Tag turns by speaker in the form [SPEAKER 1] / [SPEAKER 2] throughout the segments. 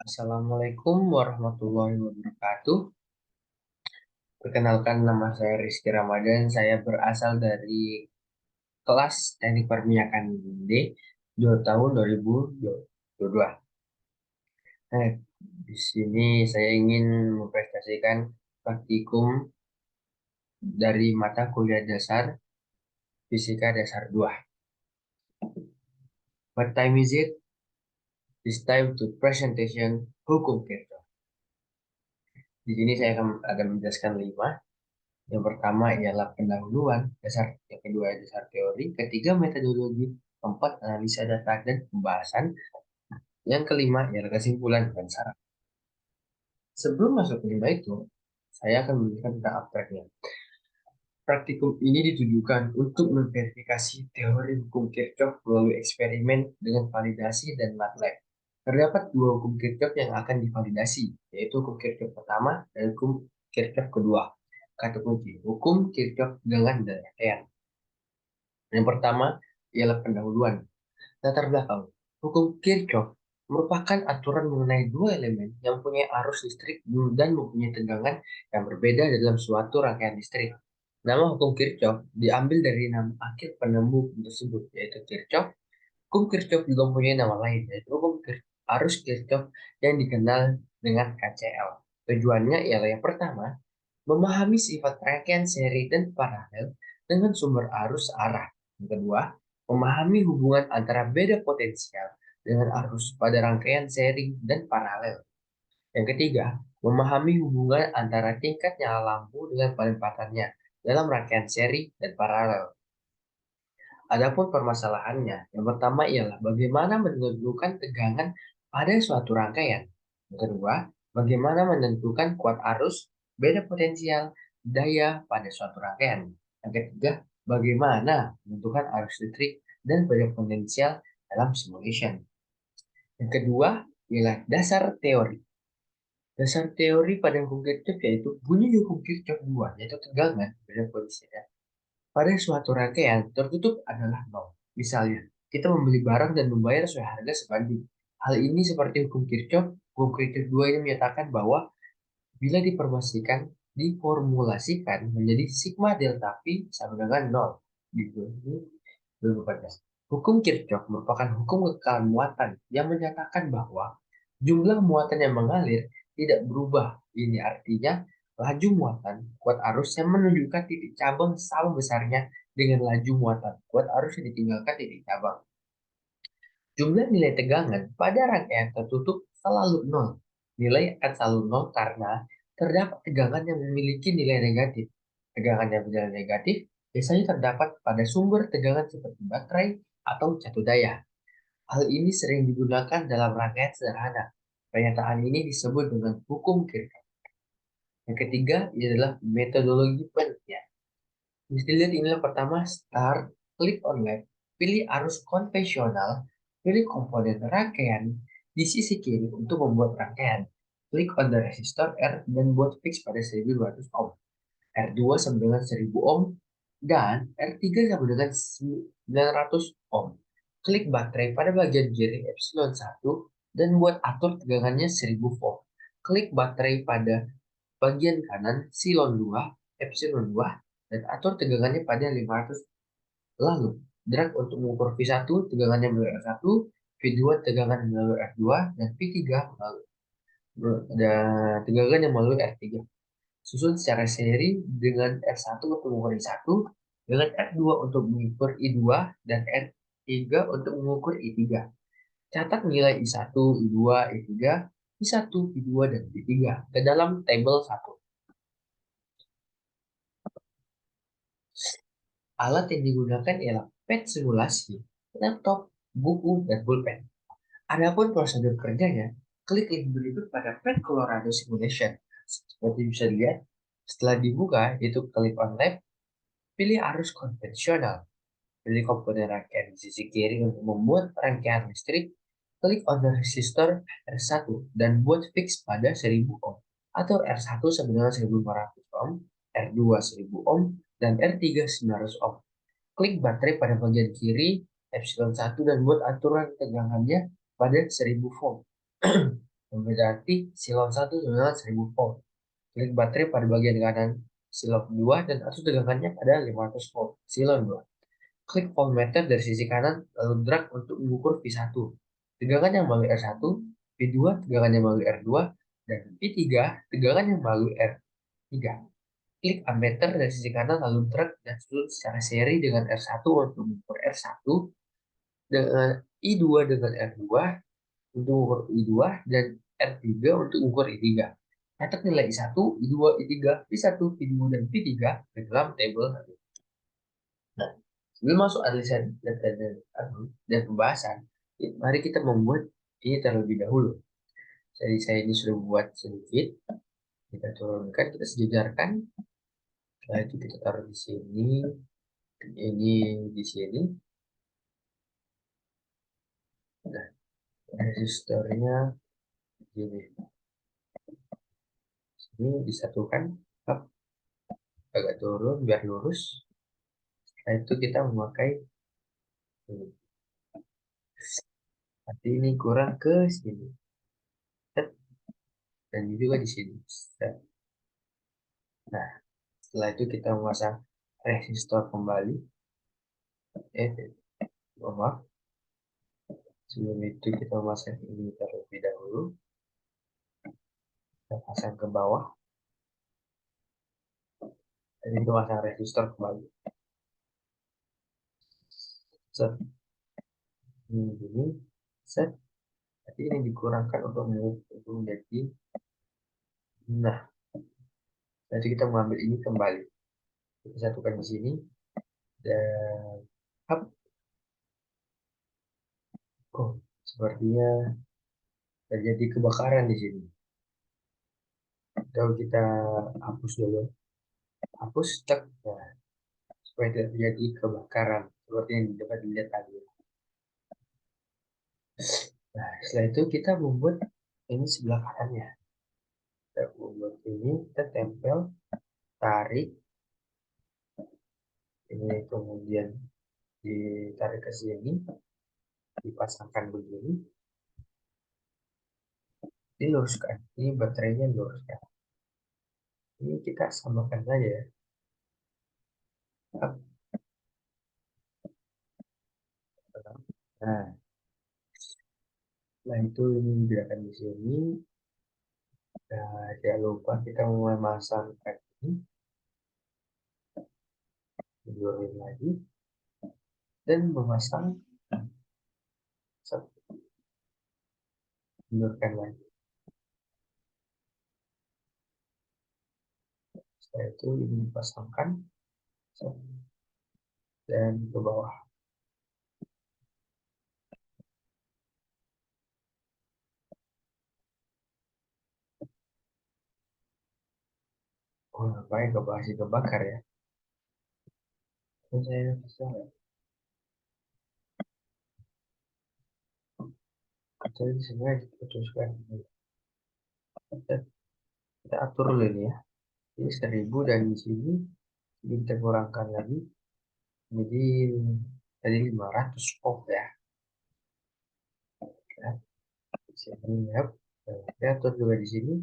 [SPEAKER 1] Assalamualaikum warahmatullahi wabarakatuh. Perkenalkan, nama saya Rizky Ramadan. Saya berasal dari kelas Teknik Perminyakan D 2 tahun 2022. Nah, di sini saya ingin mempresentasikan praktikum dari mata kuliah dasar Fisika Dasar 2. What time is it? It's time to presentation Hukum Kirchhoff. Di sini saya akan menjelaskan 5. Yang pertama ialah pendahuluan dasar, yang kedua dasar teori, ketiga metodologi, keempat analisa data dan pembahasan, yang kelima ialah kesimpulan dan saran. Sebelum masuk ke lima itu, saya akan menjelaskan tentang abstraknya. Praktikum ini ditujukan untuk memverifikasi teori hukum Kirchhoff melalui eksperimen dengan validasi dan MATLAB. Terdapat dua hukum Kirchhoff yang akan divalidasi, yaitu hukum Kirchhoff pertama dan hukum Kirchhoff kedua. Kata kunci, hukum Kirchhoff dengan rangkaian. Yang pertama ialah pendahuluan. Latar belakang. Hukum Kirchhoff merupakan aturan mengenai dua elemen yang punya arus listrik dan mempunyai tegangan yang berbeda dalam suatu rangkaian listrik. Nama hukum Kirchhoff diambil dari nama akhir penemu tersebut, yaitu Kirchhoff. Hukum Kirchhoff juga mempunyai nama lain, yaitu hukum arus Kirchhoff yang dikenal dengan KCL. Tujuannya ialah yang pertama, memahami sifat rangkaian seri dan paralel dengan sumber arus arah. Yang kedua, memahami hubungan antara beda potensial dengan arus pada rangkaian seri dan paralel. Yang ketiga, memahami hubungan antara tingkat nyala lampu dengan penempatannya dalam rangkaian seri dan paralel. Adapun permasalahannya, yang pertama ialah bagaimana menentukan tegangan pada suatu rangkaian. Yang kedua, bagaimana menentukan kuat arus, beda potensial, daya pada suatu rangkaian. Yang ketiga, bagaimana menentukan arus listrik dan beda potensial dalam simulation. Yang kedua ialah dasar teori. Dasar teori pada hukum Kirchhoff yaitu bunyi hukum Kirchhoff 2, yaitu tegangan beda potensial pada suatu rangkaian tertutup adalah nol. Misalnya, kita membeli barang dan membayar sesuai harga sebanding. Hal ini seperti hukum Kirchhoff 2 ini menyatakan bahwa bila diformulasikan menjadi sigma delta P sama dengan nol. Gitu. Hukum Kirchhoff merupakan hukum kekekalan muatan yang menyatakan bahwa jumlah muatan yang mengalir tidak berubah. Ini artinya laju muatan kuat arus yang menunjukkan titik cabang sama besarnya dengan laju muatan kuat arus yang ditinggalkan titik cabang. Jumlah nilai tegangan pada rangkaian tertutup selalu nol. Nilai akan selalu nol karena terdapat tegangan yang memiliki nilai negatif. Tegangan yang bernilai negatif biasanya terdapat pada sumber tegangan seperti baterai atau catu daya. Hal ini sering digunakan dalam rangkaian sederhana. Pernyataan ini disebut dengan hukum Kirchhoff. Yang ketiga adalah metodologi penelitian. Mesti lihat inilah pertama, start, klik on lab, pilih arus konvensional, pilih komponen rangkaian di sisi kiri untuk membuat rangkaian. Klik on the resistor R dan buat fix pada 1200 ohm. R2 sama dengan 1000 ohm dan R3 sama dengan 900 ohm. Klik baterai pada bagian kiri epsilon 1 dan buat atur tegangannya 1000 volt. Klik baterai pada bagian kanan silon 2 epsilon 2 dan atur tegangannya pada 500. Lalu, drag untuk mengukur V1 tegangannya melalui R1, V2 tegangan melalui R2, dan V3 melalui tegangan yang melalui R3. Susun secara seri dengan R1 untuk mengukur I1, dengan R2 untuk mengukur I2, dan R3 untuk mengukur I3. Catat nilai I1, I2, I3, I1, I2, dan I3 ke dalam tabel 1. Alat yang digunakan ialah pet simulasi, laptop, buku, dan pulpen. Adapun prosedur kerjanya, klik link berikut pada pet Colorado Simulation. Seperti bisa dilihat, setelah dibuka, itu klik on lab, pilih arus konvensional, pilih komponen rangkaian di sisi kiri untuk membuat rangkaian listrik, klik on the resistor R1 dan buat fix pada 1000 ohm atau R1 sama dengan 1500 ohm, R2 1000 ohm, dan R3 900 ohm. Klik baterai pada bagian kiri epsilon 1 dan buat aturan tegangannya pada 1000 volt. Berarti silom 1 dengan 1000 volt. Klik baterai pada bagian kanan silom 2 dan atur tegangannya pada 500 volt. Silom 2. Klik voltmeter dari sisi kanan, lalu drag untuk mengukur V1. Tegangan yang melalui R1, V2 tegangan yang melalui R2, dan V3 tegangan yang melalui R3. Klik ammeter dari sisi kanan, lalu drag dan susun secara seri dengan R1 untuk mengukur R1, dengan I2 dengan R2 untuk mengukur I2, dan R3 untuk mengukur I3. Catat nilai I1, I2, I3, V1, V2, dan V3 di dalam tabel. Nah, sebelum masuk analisis data dan pembahasan, mari kita membuat ini terlebih dahulu. Jadi saya ini sudah buat sedikit, kita turunkan, kita sejajarkan. Setelah itu kita taruh di sini, ini di sini. Nah, resistornya gini, ini disatukan, up, agak turun biar lurus. Setelah itu kita memakai ini. Nanti ini kurang ke sini, dan ini juga di sini. Nah, setelah itu kita memasang resistor kembali. Maaf. Sebelum itu kita memasang ini terlebih dahulu. Kita pasang ke bawah. Dan itu pasang resistor kembali. Set. Ini. Set. Jadi ini dikurangkan untuk menjadi. Nah, nanti kita mengambil ini kembali. Kita satukan di sini. Dan up. Oh, sepertinya terjadi kebakaran di sini. Kalau kita hapus dulu. Hapus, tak. Nah, supaya tidak terjadi kebakaran. Seperti yang dapat dilihat tadi. Nah, setelah itu kita membuat ini sebelah kanannya. Kita membuat ini, kita tempel, tarik, ini kemudian ditarik ke sini, dipasangkan begini, diluruskan. Ini baterainya diluruskan. Ini kita samakan saja ya. Nah, setelah itu ini gerakan di sini. Nah, jangan lupa kita memasangkan ini, mundurin lagi, dan memasang, mundurkan lagi. Setelah itu ini dipasangkan dan ke bawah. Oh, ngapain kebakar ya? Terus saya bisa atau ini sebenarnya diputuskan. Kita atur dulu ini ya. Ini 1000 dan di sini ini kita kurangkan lagi. Jadi tadi 500 volt ya. Ya, di sini ya. Kita atur juga di sini.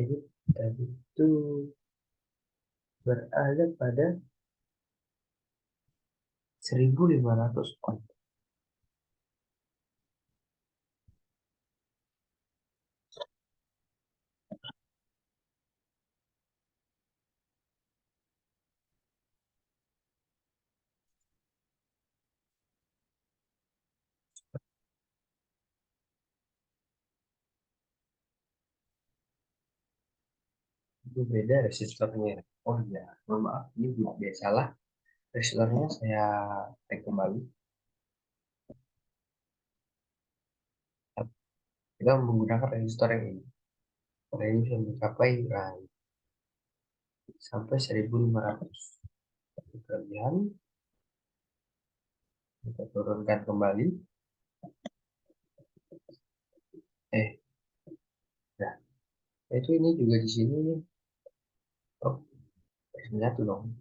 [SPEAKER 1] Ini tadi itu berada pada 1500 volt. Itu beda resistornya. Oh iya, mohon maaf. Ini biasalah. Resistornya saya cek kembali. Kita menggunakan resistor yang ini. Karena ini bisa mencapai sampai 1500. Kelebihan kita turunkan kembali. Nah, itu ini juga di sini. Oh, nyatu dong.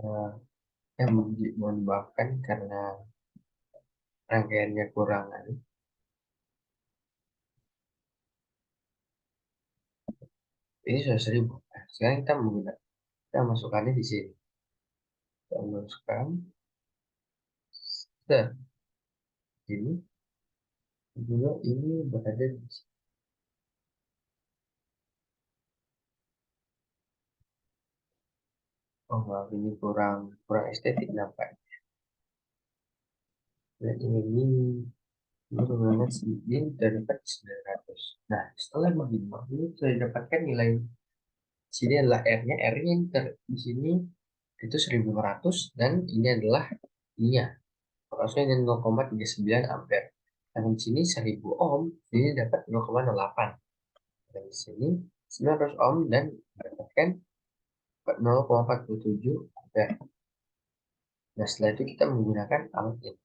[SPEAKER 1] Nah, yang menyebabkan karena rangkaiannya kurangan. Ini sudah 1000. Nah, sekarang kita masukkannya di sini. Kita masukkan set ini juga ini berada di sini. Oh maaf, ini kurang kurang estetik nampaknya. Dan ini sebenarnya ini sudah dapat 900. Nah, setelah begini, ini sudah dapatkan nilai sini adalah R-nya. R-nya di sini itu 1500 dan ini adalah I-nya. Maksudnya ini 0,39 ampere. Dan di sini 1000 ohm, ini dapat 0,08. Dan di sini 900 ohm dan mendapatkan 0,47 ampere. Nah, setelah itu kita menggunakan alat ini.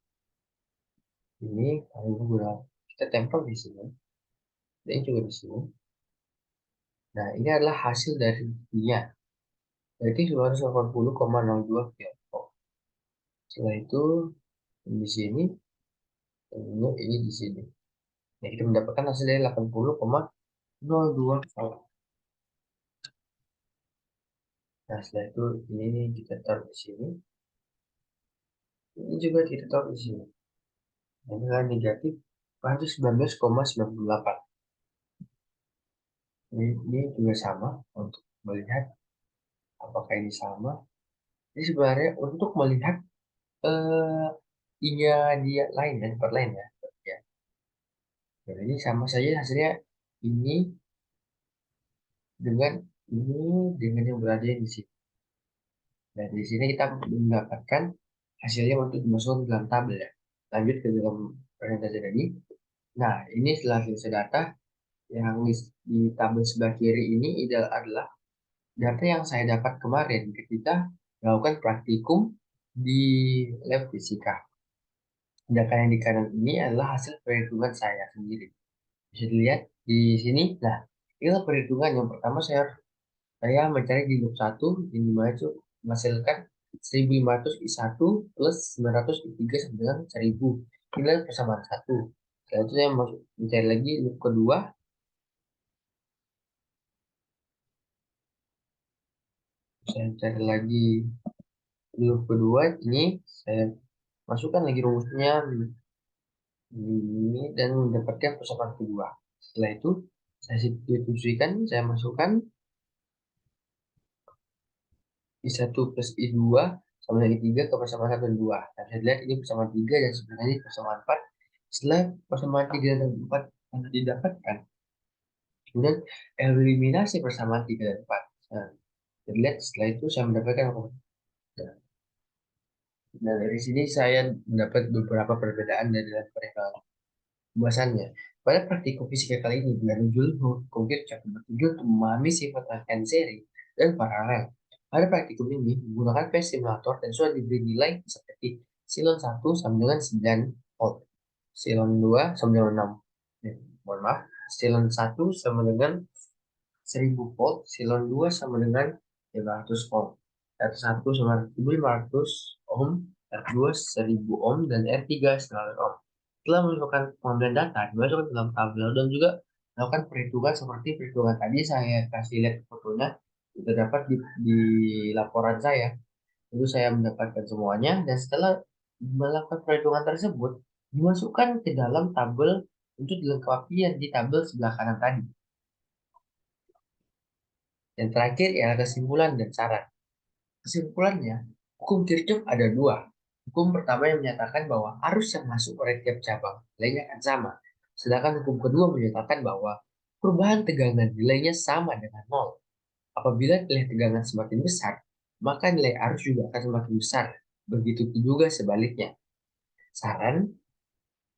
[SPEAKER 1] Ini kami menggunakan kita tempel di sini. Dan ini juga di sini. Nah, ini adalah hasil dari I-nya. Berarti 280,02 volt. Setelah itu di sini, ini di sini. Nah, kita mendapatkan hasil dari 80,02 volt. Nah, setelah itu ini kita taruh di sini. Ini juga kita taruh di sini. Nah, ini adalah negatif 419,98. Ini juga sama untuk melihat apakah ini sama. Ini sebenarnya untuk melihat eh, I-nya dia lain dan tempat lain ya. Ya. Dan ini sama saja hasilnya ini dengan dengan yang berada di sini. Dan di sini kita mendapatkan hasilnya untuk dimasukkan ke dalam tabel ya. Lanjut ke dalam presentasi tadi. Nah, ini setelah selesai data yang di tabel sebelah kiri ini adalah data yang saya dapat kemarin ketika melakukan praktikum di lab fisika. Data yang di kanan ini adalah hasil perhitungan saya sendiri. Bisa dilihat di sini. Nah, inilah perhitungan yang pertama saya mencari di loop 1 yang dimana itu menghasilkan 1500 I1 plus 900 I3 sama dengan 1000. Inilah persamaan satu. Setelah itu saya mencari lagi loop kedua. Saya cari lagi loop kedua. Ini saya masukkan lagi rumusnya ini dan mendapatkan persamaan kedua. Setelah itu saya substitusikan, saya masukkan I1 plus I2 sama dengan I3 ke persamaan 1 dan 2. Nah, saya lihat ini persamaan 3 dan sebenarnya ini persamaan 4. Setelah persamaan 3 dan 4 didapatkan, kemudian eliminasi persamaan 3 dan 4. Nah, saya lihat setelah itu saya mendapatkan apa? Nah, dari sini saya mendapat beberapa perbedaan dari dalam perhitungan pembahasannya. Pada praktikum fisika kali ini, dengan judul hukum Kirchhoff bertujuan untuk memahami sifat rangkaian seri dan paralel. Pada praktikum ini, menggunakan PS simulator dan sudah diberi nilai seperti silon 1 sama dengan 9 volt, silon 2 sama dengan 6. Mohon maaf, silon 1 sama dengan 1000 volt, silon 2 sama dengan 500 volt, R1 sama 1500 ohm, R2 1000 ohm, dan R3 100 ohm. Setelah menentukan pengambilan data, dimasukkan dalam tabel dan juga melakukan perhitungan seperti perhitungan tadi saya kasih lihat fotonya, itu dapat di laporan saya. Itu saya mendapatkan semuanya dan setelah melakukan perhitungan tersebut, dimasukkan ke dalam tabel untuk dilengkapi yang di tabel sebelah kanan tadi. Yang terakhir ialah kesimpulan dan saran. Kesimpulannya, hukum Kirchhoff ada dua. Hukum pertama yang menyatakan bahwa arus yang masuk oleh tiap cabang nilainya akan sama. Sedangkan hukum kedua menyatakan bahwa perubahan tegangan nilainya sama dengan nol. Apabila nilai tegangan semakin besar, maka nilai arus juga akan semakin besar. Begitu juga sebaliknya. Saran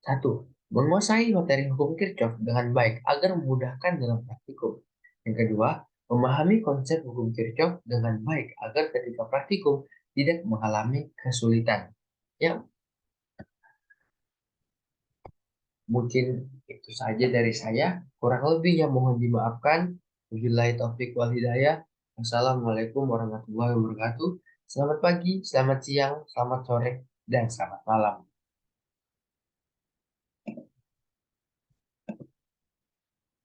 [SPEAKER 1] satu, menguasai materi hukum Kirchhoff dengan baik agar memudahkan dalam praktikum. Yang kedua, memahami konsep hukum Kirchhoff dengan baik agar ketika praktikum tidak mengalami kesulitan. Ya, mungkin itu saja dari saya. Kurang lebihnya mohon dimaafkan. Wabillahi taufiq wal hidayah. Wassalamualaikum warahmatullahi wabarakatuh. Selamat pagi, selamat siang, selamat sore, dan selamat malam.